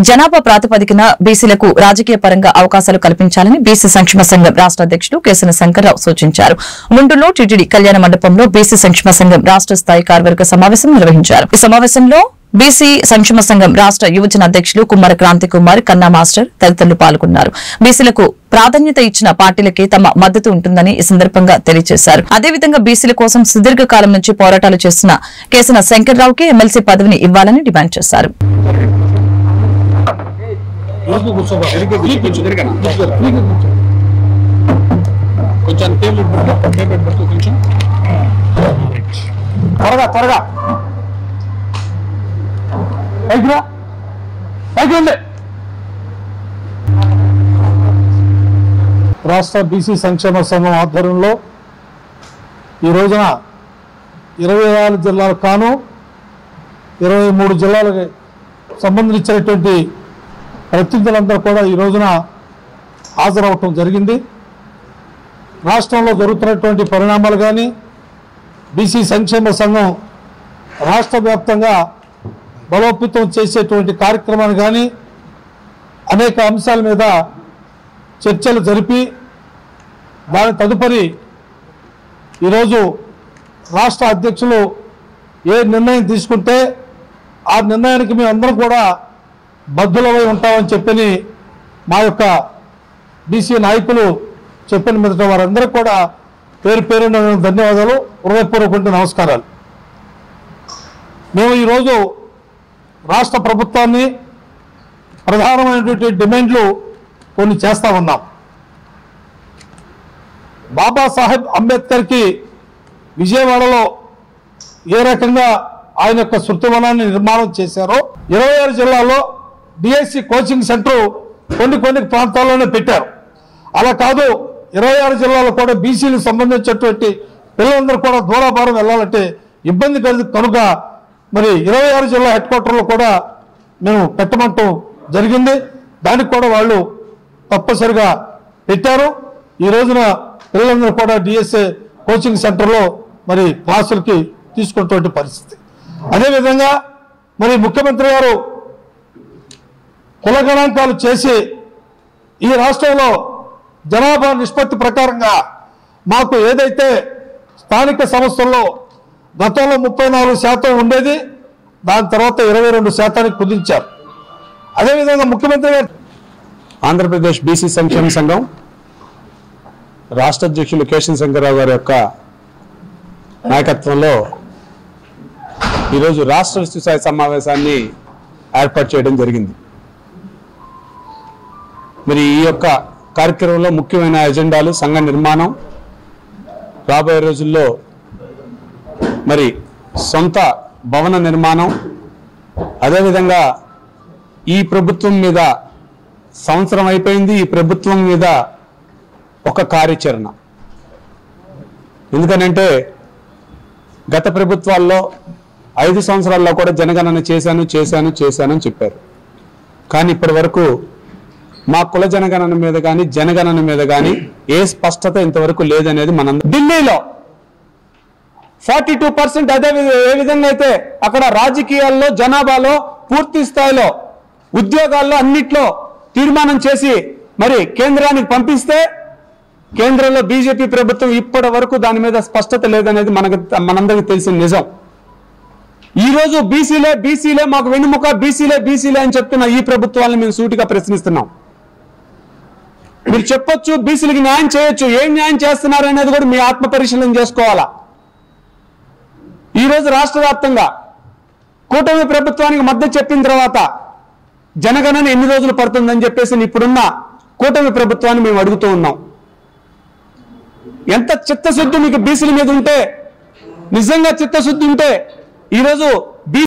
జనాభా ప్రాతిపదికన బీసీలకు రాజకీయ పరంగా అవకాశాలు కల్పించాలని బీసీ సంక్షేమ సంఘం రాష్ట అధ్యకుడు కేసన శంకర్రావు సూచించారు. గుంటూరులో టీటీడీ కళ్యాణ మండపంలో బీసీ సంక్షేమ సంఘం రాష్ట స్థాయి కార్యవర్గ సమావేశం నిర్వహించారు. ఈ సమావేశంలో బీసీ సంక్షేమ సంఘం రాష్ట యువజన అధ్యకులు కుమ్మర క్రాంతి కుమార్, కన్నా మాస్టర్ తదితరులు పాల్గొన్నారు. బీసీలకు ప్రాధాన్యత ఇచ్చిన పార్టీలకే తమ మద్దతు ఉంటుందని ఈ సందర్భంగా తెలియజేశారు. అదేవిధంగా బీసీల కోసం సుదీర్ఘకాలం నుంచి పోరాటాలు చేస్తున్న కేసన శంకర్రావుకి ఎమ్మెల్సీ పదవిని ఇవ్వాలని డిమాండ్ చేశారు. రాష్ట్ర బీసీ సంక్షేమ సంఘం ఆధ్వర్యంలో ఈ రోజున 24 జిల్లాలకు కాను 23 జిల్లాలకు సంబంధించినటువంటి ప్రతినిధులందరూ కూడా ఈ రోజున హాజరవటం జరిగింది. రాష్ట్రంలో జరుగుతున్నటువంటి పరిణామాలు కానీ, బీసీ సంక్షేమ సంఘం రాష్ట్ర వ్యాప్తంగా బలోపేతం చేసేటువంటి కార్యక్రమాలు కానీ అనేక అంశాల మీద చర్చలు జరిపి దాని తదుపరి ఈరోజు రాష్ట్ర అధ్యక్షులు ఏ నిర్ణయం తీసుకుంటే ఆ నిర్ణయానికి మేము అందరం కూడా బద్దులమై ఉంటామని చెప్పని మా యొక్క బీసీ నాయకులు చెప్పిన మీదట వారందరూ కూడా పేరు పేరున ధన్యవాదాలు, హృదయపూర్వక నమస్కారాలు. మేము ఈరోజు రాష్ట్ర ప్రభుత్వాన్ని ప్రధానమైనటువంటి డిమాండ్లు కొన్ని చేస్తూ ఉన్నాం. బాబాసాహెబ్ అంబేద్కర్కి విజయవాడలో ఏ రకంగా ఆయన యొక్క శృతివనాన్ని నిర్మాణం చేశారో 26 జిల్లాల్లో డిఎస్సి కోచింగ్ సెంటర్ కొన్ని ప్రాంతాల్లోనే పెట్టారు. అలా కాదు, 26 జిల్లాలో కూడా బీసీలకు సంబంధించినటువంటి పిల్లలందరూ కూడా దూరాభారం వెళ్ళాలంటే ఇబ్బంది కనుక మరి 26 జిల్లా హెడ్ క్వార్టర్లో కూడా మేము పెట్టమంటూ జరిగింది. దానికి కూడా వాళ్ళు తప్పనిసరిగా పెట్టారు. ఈ రోజున పిల్లలందరూ కూడా డిఎస్ఏ కోచింగ్ సెంటర్లో మరి క్లాసులకి తీసుకున్నటువంటి పరిస్థితి. అదేవిధంగా మరి ముఖ్యమంత్రి గారు కుల గణాంకాలు చేసి ఈ రాష్ట్రంలో జనాభా నిష్పత్తి ప్రకారంగా మాకు ఏదైతే స్థానిక సంస్థల్లో గతంలో 34% ఉండేది, దాని తర్వాత 22% కుదించారు. అదేవిధంగా ముఖ్యమంత్రి గారు ఆంధ్రప్రదేశ్ బీసీ సంక్షేమ సంఘం రాష్ట్ర అధ్యక్షులు కేశన శంకర్రావు గారి యొక్క నాయకత్వంలో ఈరోజు రాష్ట్ర స్థాయి సమావేశాన్ని ఏర్పాటు చేయడం జరిగింది. మరి ఈ యొక్క కార్యక్రమంలో ముఖ్యమైన ఎజెండాలు సంఘ నిర్మాణం, రాబోయే రోజుల్లో మరి సొంత భవన నిర్మాణం, అదేవిధంగా ఈ ప్రభుత్వం మీద సంవత్సరం అయిపోయింది, ఈ ప్రభుత్వం మీద ఒక కార్యాచరణ. ఎందుకనంటే గత ప్రభుత్వాల్లో 5 సంవత్సరాల్లో కూడా జనగణన చేశాను అని చెప్పారు. కానీ ఇప్పటి వరకు మా కుల జనగణన మీద కానీ జనగణన మీద కానీ ఏ స్పష్టత ఇంతవరకు లేదనేది ఢిల్లీలో 42% అదే ఏ విధంగా అయితే అక్కడ రాజకీయాల్లో జనాభాలో పూర్తి స్థాయిలో ఉద్యోగాల్లో అన్నిట్లో తీర్మానం చేసి మరి కేంద్రానికి పంపిస్తే కేంద్రంలో బీజేపీ ప్రభుత్వం ఇప్పటి వరకు దాని మీద స్పష్టత లేదనేది మనందరికీ తెలిసిన నిజం. ఈరోజు బీసీలే మాకు వెన్నుముక, బీసీలే అని చెప్తున్న ఈ ప్రభుత్వాలను మేము సూటిగా ప్రశ్నిస్తున్నాం. మీరు చెప్పొచ్చు బీసీలకి న్యాయం చేయొచ్చు, ఏం న్యాయం చేస్తున్నారు అనేది కూడా మీ ఆత్మ పరిశీలన చేసుకోవాలా. ఈరోజు రాష్ట్ర వ్యాప్తంగా కూటమి ప్రభుత్వానికి మద్దతు చెప్పిన తర్వాత జనగణన ఎన్ని రోజులు పడుతుందని చెప్పేసి ఇప్పుడున్న కూటమి ప్రభుత్వాన్ని మేము అడుగుతూ ఉన్నాం. ఎంత చిత్తశుద్ధి మీకు బీసీల మీద ఉంటే, నిజంగా చిత్తశుద్ధి ఉంటే ఈరోజు